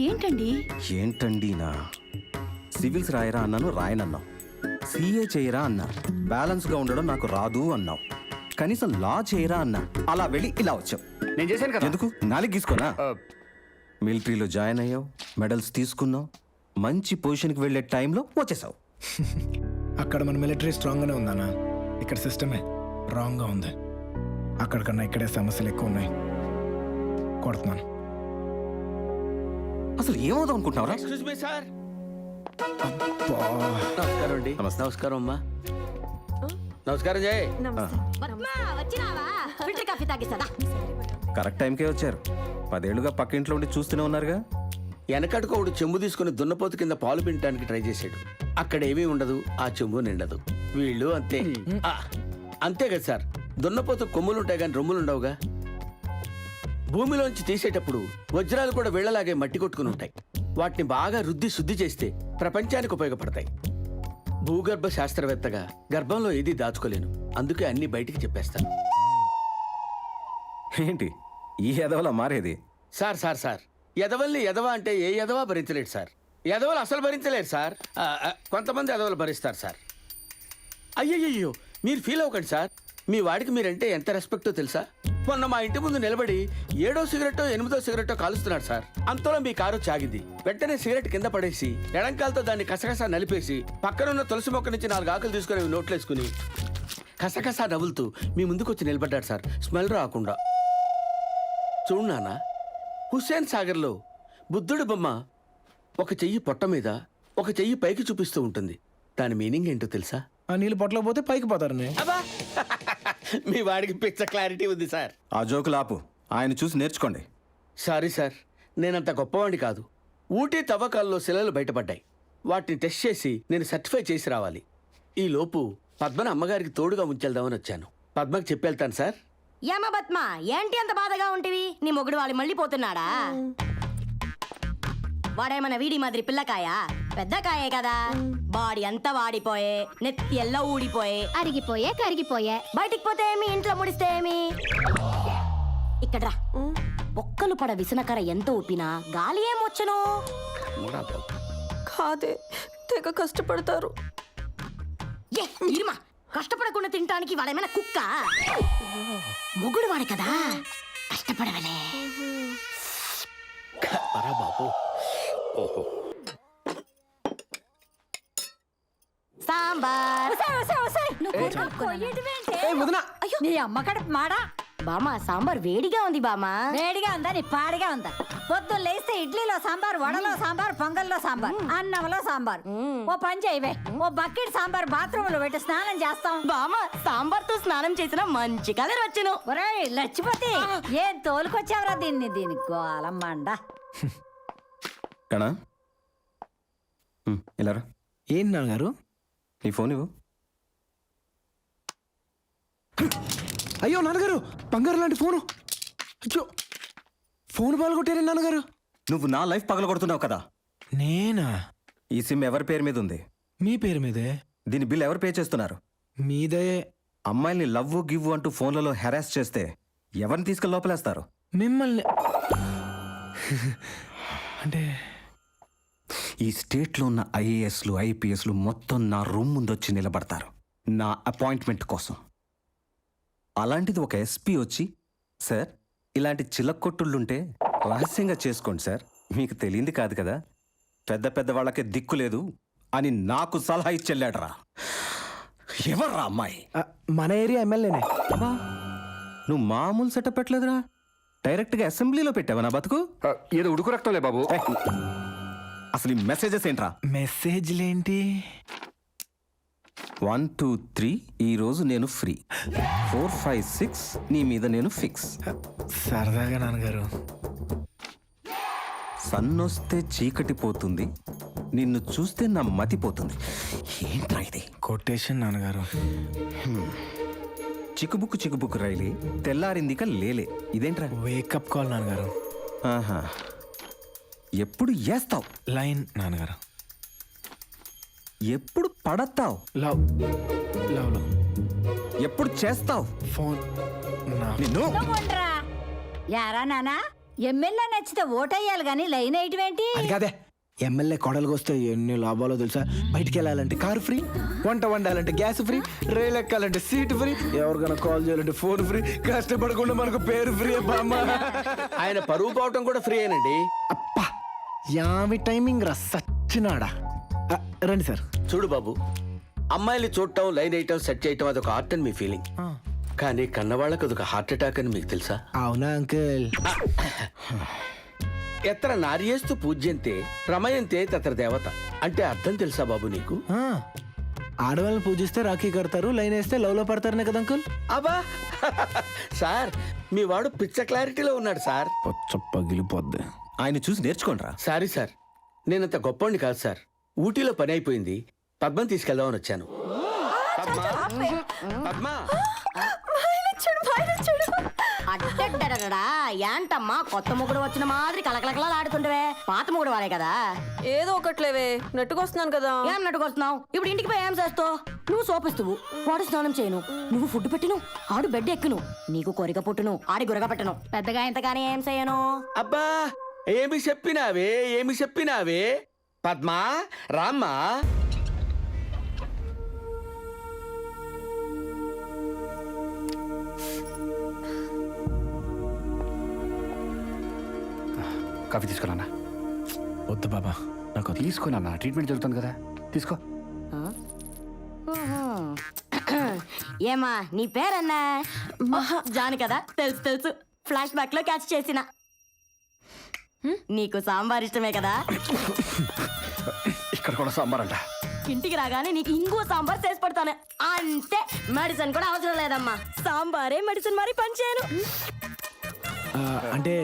ఏంటండి ఏంటండినా సివిల్స్ రాయరా అన్నాను, రాయనన్నావు. సిఏ చేయరా అన్నా, బ్యాలెన్స్గా ఉండడం నాకు రాదు అన్నావు. కనీసం లా చేయరా అన్నా, అలా వెళ్ళి ఇలా వచ్చావు. నేను చేశాను కదా. ఎందుకు నాలుగు గీసుకోనా? మిలిటరీలో జాయిన్ అయ్యావు, మెడల్స్ తీసుకున్నావు, మంచి పొజిషన్కి వెళ్ళే టైంలో వచ్చేసావు. అక్కడ మన మిలిటరీ స్ట్రాంగ్గానే ఉందన్నా, ఇక్కడ సిస్టమే రాంగ్గా ఉంది. అక్కడికన్నా ఇక్కడే సమస్యలు ఎక్కువ ఉన్నాయి. కొడుతున్నాను. అసలు ఏమవుదాం అనుకుంటున్నావురా? Excuse me sir. అబ్బా. నమస్కారం అండి. నమస్తే. నమస్కారం అమ్మా. నమస్కారం జయ్. కరెక్ట్ టైంకే వచ్చారు. 10 ఏళ్లుగా పక్కింట్లో ఉండి చూస్తూనే ఉన్నారుగా. వెనకటికి ఒకడు చెంబు తీసుకుని దున్నపోతు కింద పాలు పిండటానికి ట్రై చేశాడు. అక్కడ ఏమీ ఉండదు, ఆ చెంబు నిండదు. వీళ్ళు అంతే. అంతే కదా సార్, దున్నపోతు కొమ్ములుంటాయి కానీ రొమ్ములు ఉండవుగా. భూమిలోంచి తీసేటప్పుడు వజ్రాలు కూడా వీళ్లలాగే మట్టి కొట్టుకుని ఉంటాయి. వాటిని బాగా రుద్ది శుద్ధి చేస్తే ప్రపంచానికి ఉపయోగపడతాయి. భూగర్భ శాస్త్రవేత్తగా గర్భంలో ఏదీ దాచుకోలేను, అందుకే అన్ని బయటికి చెప్పేస్తాను. ఏంటి ఈ ఎదవలా మారేది? సార్ సార్ సార్, ఎదవల్ని ఎదవ అంటే ఏ ఎదవా భరించలేడు సార్. ఎదవలు అసలు భరించలేరు సార్. కొంతమంది ఎదవలు భరిస్తారు సార్. అయ్యయ్యో, మీరు ఫీల్ అవ్వకండి సార్. మీ వాడికి మీరంటే ఎంత రెస్పెక్టో తెలుసా? మొన్న మా ఇంటి ముందు నిలబడి 7వ సిగరెట్టో 8వ సిగరెట్టో కాలుస్తున్నాడు సార్. అంతలో మీ కారు చాగింది. వెంటనే సిగరెట్ కింద పడేసి ఎడంకాలతో దాన్ని కసకసా నలిపేసి పక్కనున్న తులసి మొక్క నుంచి 4 ఆకులు తీసుకుని నోట్లేసుకుని కసకసా నవ్వులుతూ మీ ముందుకు వచ్చి నిలబడ్డాడు సార్, స్మెల్ రాకుండా. చూడు నాన్న, హుస్సేన్ సాగర్లో బుద్ధుడి బొమ్మ ఒక చెయ్యి పొట్ట మీద ఒక చెయ్యి పైకి చూపిస్తూ ఉంటుంది. దాని మీనింగ్ ఏంటో తెలుసా? ఆ నీళ్ళు పొట్టలో పోతే పైకి పోతారు. అబ్బా, మీ వాడికి పిచ్చ క్లారిటీ ఉంది సార్. ఆ జోకులు ఆపు, ఆయన చూసి నేర్చుకోండి. సారీ సార్, నేనంత గొప్పవాడిని కాదు. ఊటీ తవ్వకాల్లో శిలలు బయటపడ్డాయి. వాటిని టెస్ట్ చేసి నేను సర్టిఫై చేసి రావాలి. ఈ లోపు పద్మను అమ్మగారికి తోడుగా ఉంచేద్దామని వచ్చాను. పద్మకి చెప్పెళ్తాను సార్. ఏమ పద్మ, ఏంటి అంత బాధగా ఉంటివి? నీ మొగుడు వాళ్ళు మళ్ళీ పోతున్నాడా? వాడేమన్నా వీడి మాదిరి పిల్లకాయ? పెద్ద కాయే కదా. బాడీ అంతా వాడిపోయే, నెత్తి ఎల్ల ఊడిపోయే, అరిగిపోయే కరిగిపోయే. బయటికి పోతే ఏమి, ఇంట్లో ముడిస్తే ఏమి? ఇక్కడ రా. ఒక్కలు పడ విసనకర ఎంత ఊపినా గాలి ఏమొచ్చను? కాదే, తెగ కష్టపడతారు. ఏ ఇరుమా, కష్టపడకుండా తినటానికి వాడేమైనా కుక్క? మొగుడు వాడు కదా, కష్టపడవలే. బాబు. ఓహో, సాంబార్. నీ అమ్మ కడుపు మాడా? బామా, సాంబార్ వేడిగా ఉంది బామా. వేడిగా ఉందా నీ పాడిగా ఉందా? పొద్దున్న లేస్తే ఇడ్లీలో సాంబార్, వడలో సాంబార్, పొంగల్లో సాంబార్, అన్నంలో సాంబార్. ఓ పని చేయవే, ఓ బకెట్ సాంబార్ బాత్రూమ్ లో పెట్టి స్నానం చేస్తాం. బామా, సాంబార్ తో స్నానం చేసిన మంచి కలర్ వచ్చును. ఒరేయ్ లచ్చిపోతే, ఏం తోలుకొచ్చావరా దీన్ని? దీని గోలమ్మండ. కణా ఇలా రా. ఏంటి నాన్నగారు? నీ ఫోన్ ఇవ్వు. అయ్యో నాన్నగారు, బంగారు లాంటి ఫోను. అయ్యో, ఫోన్ బాల్ కొట్టారే నాన్నగారు. నువ్వు నా లైఫ్ పగలగొడుతున్నావు కదా. నేనా? ఈ సిమ్ ఎవరి పేరు మీద ఉంది? మీ పేరు మీదే. దీని బిల్ ఎవరు పే చేస్తున్నారు? మీదే. అమ్మాయిల్ని లవ్ గివ్ అంటూ ఫోన్లలో హెరాస్ చేస్తే ఎవరిని తీసుకెళ్ళి లోపలేస్తారు? మిమ్మల్ని అంటే ఈ స్టేట్లో ఉన్న ఐఏఎస్లు ఐపీఎస్లు మొత్తం నా రూమ్ ముందొచ్చి నిలబడతారు నా అపాయింట్మెంట్ కోసం. అలాంటిది ఒక ఎస్పీ వచ్చి, సార్ ఇలాంటి చిలక్కొట్టుళ్ళుంటే రహస్యంగా చేసుకోండి సార్, మీకు తెలియంది కాదు కదా, పెద్ద పెద్ద వాళ్ళకే దిక్కు లేదు అని నాకు సలహా ఇచ్చెళ్ళాడరా. ఎవర్రా అమ్మాయి? మన ఏరియా ఎమ్మెల్యేనే. అబ్బా, నువ్వు మామూలు సెటప్ పెట్టలేదురా, డైరెక్ట్గా అసెంబ్లీలో పెట్టావా నా బతుకు? ఏదో ఉడుకు రక్తంలే బాబు. అసలు ఈ మెసేజెస్ ఏంట్రా? మెసేజ్లేంటి? 1 2 3 ఈ రోజు నేను ఫ్రీ, 4 5 6 నీ మీద నేను ఫిక్స్. సరదాగా నాన్నగారు. సన్నొస్తే చీకటి పోతుంది, నిన్ను చూస్తే నా మతిపోతుంది. ఏంట్రా ఇది? కొటేషన్ నాన్నగారు. చిక్కుబుక్కు చిక్కుబుక్కు రైలే, తెల్లారిందిక లేలే. ఇదేంట్రా? వేకప్ కాల్ నాన్నగారు. ఆహా, ఎప్పుడు వేస్తావు లైన్ నాన్నగారు? ఎప్పుడు పడతావు లవ్ లవ్ లవ్? ఎప్పుడు చేస్తావు ఫోన్? నిన్ను యారా నానా, ఎమ్మెల్యే నచ్చితే ఓటేయాలి కానీ లైన్ వేయటమేంటి? అది కాదే, ఎమ్మెల్యే కొడలకు వస్తే ఎన్ని లాభాలో తెలుసా? బయటికి వెళ్ళాలంటే కారు ఫ్రీ, వంట వండాలంటే గ్యాస్ ఫ్రీ, రైలు ఎక్కాలంటే సీట్ ఫ్రీ, ఎవరికైనా కాల్ చేయాలంటే ఫోన్ ఫ్రీ, కష్టపడకుండా మనకు పేరు ఫ్రీ. బామ్మ ఆయన పరువు పోవటం కూడా ఫ్రీ అయినండి. అప్పా యామి టైమింగ్ రా సచ్చినాడా. రండి సార్. చూడు బాబు, అమ్మాయిలు చూడటం, లైన్ వేయటం, సెట్ చేయటం అదొక ఆర్ట్ అని మీ ఫీలింగ్. కానీ కన్నవాళ్ళకి అదొక హార్ట్ అటాక్ అని మీకు తెలుసా? అవునా అంకుల్? ఎత్ర నార్యేస్తు పూజ్యంతే రమయంతే తత్ర దేవత అంటే అర్థం తెలుసా బాబు నీకు? ఆడవాళ్ళని పూజిస్తే రాఖీ కడతారు, లైన్ వేస్తే లవ్ లో పడతారనే కదా అంకుల్? అబ్బా సార్, మీ వాడు పిచ్చ క్లారిటీలో ఉన్నాడు సార్. పగిలిపోద్ది. ఆయన చూసి నేర్చుకోండి రా. సారీ సార్, నేనంత గొప్పవాడిని కాదు సార్. ఊటీలో పని అయిపోయింది, పద్మని తీసుకెళ్దామని వచ్చాను. పద్మ, అడ్డడ్డడడా ఏంటమ్మా కొత్త మొగుడు వచ్చిన మాదిరి కలకలకలా ఆడుతుండవే? పాత మొగుడు వారే కదా. ఏదో ఒకట్లేవే, నెట్టుకొస్తున్నాను కదా. ఏం నటుకొస్తున్నావు? ఇప్పుడు ఇంటికి పోయి ఏం చేస్తావు? నువ్వు సోపిస్తువు, వాడు స్నానం చేయను, నువ్వు ఫుడ్ పెట్టిను, ఆడు బెడ్ ఎక్కును, నీకు కొరిక పుట్టును, ఆడి గురగ పెట్టను. పెద్దగా ఇంతగానే ఏం చేయను. అబ్బా ఏమి చెప్పినావే, ఏమి చెప్పినావే? పద్మా రామ్మా. కాఫీ తీసుకోనా? వద్దు బాబా, నాకు తీసుకోనా, ట్రీట్మెంట్ జరుగుతుంది కదా, తీసుకో. ఏమా నీ పేరన్నా? జాను కదా, తెలుసు తెలుసు, ఫ్లాష్ బ్యాక్ లో క్యాచ్ చేసిన. నీకు సాంబార్ ఇష్టమే కదా? ఇక్కడ కూడా సాంబార్ అంట. ఇంటికి రాగానే నీకు ఇంకో సాంబార్ చేసి పెడతాను అంతే. మెడిసిన్ కూడా అవసరం లేదమ్మా, సాంబారే మెడిసిన్ మరి పనిచేయను. అంటే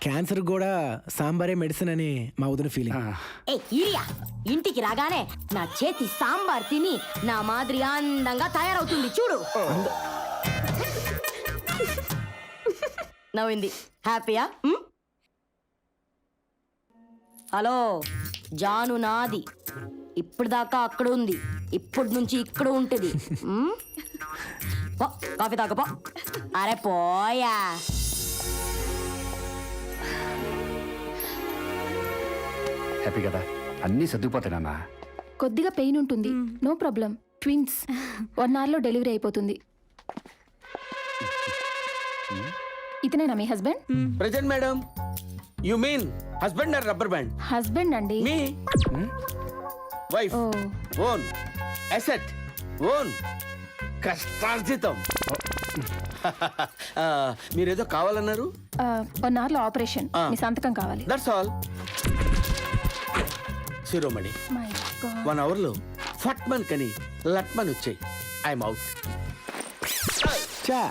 క్యాన్సర్ కూడా సాంబారే మెడిసిన్ అని మా వదిన ఫీలింగ్. ఏ ఈరియా, ఇంటికి రాగానే నా చేతి సాంబార్ తిని నా మాదిరి అందంగా తయారవుతుంది చూడు. నవ్వింది, హ్యాపీయా? హలో, జాను నాది. ఇప్పుడు దాకా అక్కడ ఉంది, ఇప్పుడు నుంచి ఇక్కడ ఉంటుంది. పో, కాఫీ తాగపో. అరే పోయా. హ్యాపీ కదా, అన్నీ సర్దుకుపోతాయి నాన్న. కొద్దిగా పెయిన్ ఉంటుంది, నో ప్రాబ్లం. ట్విన్స్ 1 hour లో డెలివరీ అయిపోతుంది. ఇతనేనా మీ husband? Present madam. You mean husband or rubber band? Husband అండి. మీ wife, oh, own asset, own కష్టార్జితం. మీరేదో కావాలన్నారు? 1 hour లో ఆపరేషన్, మీ సంతకం కావాలి. That's all. Shiromani, My God. 1 hour లో ఫట్మన్ కని లట్మన్ వచ్చాయి. I'm out. చా,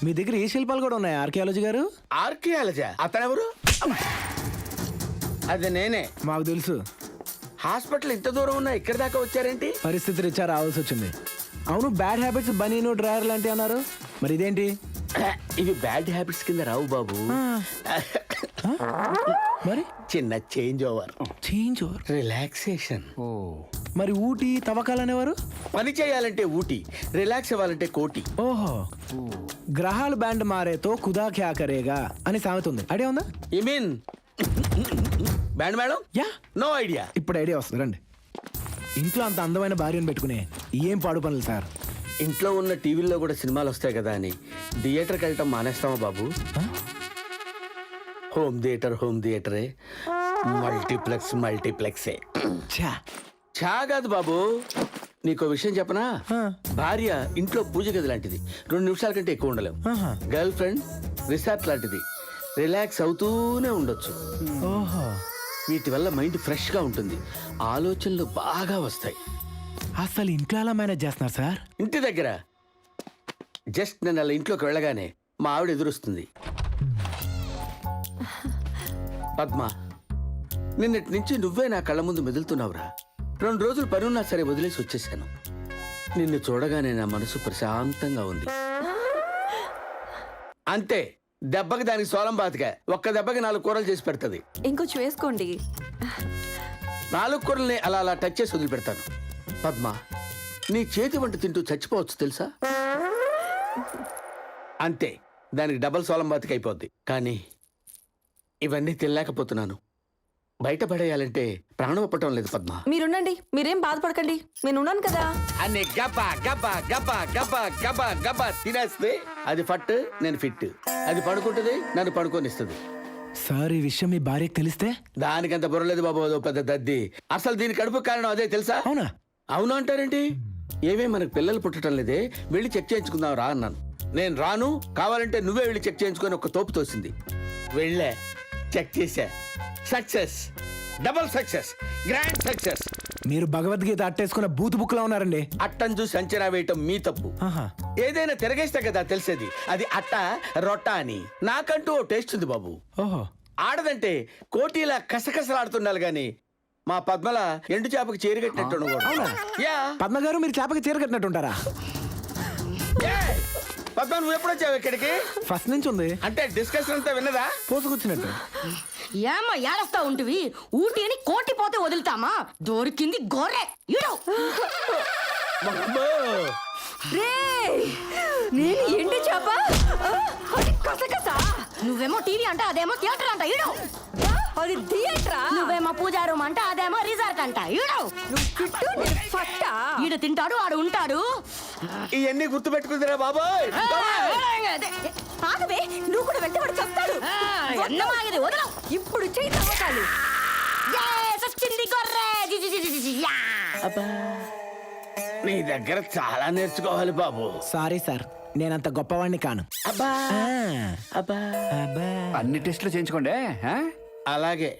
మీ దగ్గర ఏ శిల్పాలు కూడా ఉన్నాయి ఆర్కియాలజీ గారు? ఆర్కియాలజీ? అతనెవరు? అది నేనే. మాకు తెలుసు. హాస్పిటల్ ఇంత దూరం ఉన్నా ఇక్కడి దాకా వచ్చారేంటి? పరిస్థితి రీత్యా రావాల్సి వచ్చింది. అవును, బ్యాడ్ హ్యాబిట్స్ బనీను డ్రైయర్ లాంటివి అన్నారు, మరి ఇదేంటి? ఇవి బ్యాడ్ హ్యాబిట్స్ కింద రావు బాబు. మరి చిన్న change over, change over, relaxation. మరి ఊటీ తవ్వకాలు అనేవారు? పని చేయాలంటే ఊటీ, రిలాక్స్ అవ్వాలంటే కోటి. ఓహో, గ్రహాలు బ్యాండ్ మారేతో ఖుదా క్యా కరేగా అని సామెత ఉంది, ఐడియా ఉందా? You mean band madam? Yeah, no idea. ఇప్పుడు ఐడియా వస్తుంది, రండి. ఇంట్లో అంత అందమైన భార్యను పెట్టుకునే ఏం పాడు పనులు సార్? ఇంట్లో ఉన్న టీవీల్లో కూడా సినిమాలు వస్తాయి కదా అని థియేటర్కి వెళ్ళటం మానేస్తామా బాబు? హోమ్ థియేటర్ హోమ్ థియేటరే, మల్టీప్లెక్స్ మల్టీప్లెక్సే. ఛా, చా కాదు బాబు. నీకో విషయం చెప్పనా? భార్య ఇంట్లో పూజ గది లాంటిది, 2 నిమిషాల కంటే ఎక్కువ ఉండలేము. గర్ల్ ఫ్రెండ్ రిసార్ట్ లాంటిది, రిలాక్స్ అవుతూనే ఉండొచ్చు. ఓహో, వీటి వల్ల మైండ్ ఫ్రెష్ గా ఉంటుంది, ఆలోచనలు బాగా వస్తాయి. అసలు ఇంట్లో ఎలా మేనేజ్ చేస్తున్నారు సార్? ఇంటి దగ్గర జస్ట్ నేను అలా ఇంట్లోకి వెళ్ళగానే మా ఆవిడ ఎదురొస్తుంది. పద్మ, నిన్నటి నుంచి నువ్వే నా కళ్ళ ముందు మెదులుతున్నావురా. 2 రోజులు పనున్నా సరే వదిలేసి వచ్చేసాను. నిన్ను చూడగానే నా మనసు ప్రశాంతంగా ఉంది. అంతే, దెబ్బకి దానికి సోలం బాతిగా, ఒక్క దెబ్బకి 4 కూరలు చేసి పెడుతుంది. ఇంకొంచెం వేసుకోండి. 4 కూరల్ని అలా అలా టచ్ చేసి వదిలిపెడతాను. పద్మ, నీ చేతి వంట తింటూ చచ్చిపోవచ్చు తెలుసా? అంతే, దానికి డబల్ సోలం బాతికి అయిపోద్ది. కానీ ఇవన్నీ తినలేకపోతున్నాను. బయట పడేయాలంటే ప్రాణం ఒప్పటం లేదు పద్మ. మీరుండండి, మీరేం బాధపడకండి, నేను ఉన్నాను కదా. అన్ని గబ్బా గబ్బా గబ్బా గబ్బా గబ్బా గబ్బా తినేస్తే అది ఫట్, నేను ఫిట్. అది పడుకుంటుంది, నన్ను పడుకోనిస్తుంది. సార్ ఈ విషయం మీ భార్యకి తెలిస్తే? దానికంత బుర్రలేదు బాబు, అదో పెద్ద దద్ది. అసలు దీని కడుపు కారణం అదే తెలుసా? అవునా? అవును అంటారేంటి? ఏవే మనకు పిల్లలు పుట్టడం లేదే, వెళ్ళి చెక్ చేయించుకుందాం రా అన్నాను. నేను రాను, కావాలంటే నువ్వే వెళ్ళి చెక్ చేయించుకొని ఒక తోపు తోసింది. వెళ్ళే చెక్ చేశా, success, double success, grand success. మీరు భగవద్గీత అట్టేసుకున్న బూతు బుక్లా ఉన్నారండి. అట్టం చూసి అంచనా వేయటం మీ తప్పు. ఆహా. ఏదైనా తిరగేస్తే కదా తెలిసేది అది అట్ట రొట్ట అని. నాకంటూ ఓ టేస్ట్ ఉంది బాబు. ఓహో. ఆడదంటే కోటిలా కసకసలాడుతుండాలి గాని మా పద్మల ఎండు చేపకి చేరిగట్టినట్టు ఉండకూడదు. యా పద్మ గారు మీరు చేపకి చీర కట్టినట్టుంటారా? ఏయ్! పద్మ నువ్వు ఎప్పుడు వచ్చావు ఇక్కడికి? ఫస్ట్ నుంచి ఉంది. అంటే డిస్కషన్ అంతా విన్నదా? పోసుకొచ్చినట్టు. ఏమ్మా ఏడస్తా ఉంటివి? ఊటీ అని కోటి పోతే వదులుతామా? దొరికింది గొర్రె ఇడు. రేయ్, నేను ఎండు చేప, అది కసకస. నువ్వేమో టీవీ అంట, అదేమో థియేటర్ అంట ఇడు. అది థియేటరా? నువ్వేమో పూజా రూమ్ అంట, అదేమో రిసార్ట్ అంట ఇడు. నువ్వు కిట్టు, నేను ఫట్టా. ఈడు తింటాడు, ఆడు ఉంటాడు. ఇవన్నీ గుర్తు పెట్టుకుందిరా బాబోయ్. ఆగవే, నువ్వు కూడా వెంటబడి చస్తాడు. ఎన్నమాగిది వదలు. ఇప్పుడు చేయి తవ్వకాలు. సచ్చింది గొర్రె. G, G, G, G, G, yeah. నీ దగ్గర చాలా నేర్చుకోవాలి బాబు. సారీ సార్, నేనంత గొప్పవాణ్ణి కాను. అబ్బా ఆ. అబ్బా అన్ని టెస్టులు చేయించుకోండి. అలాగే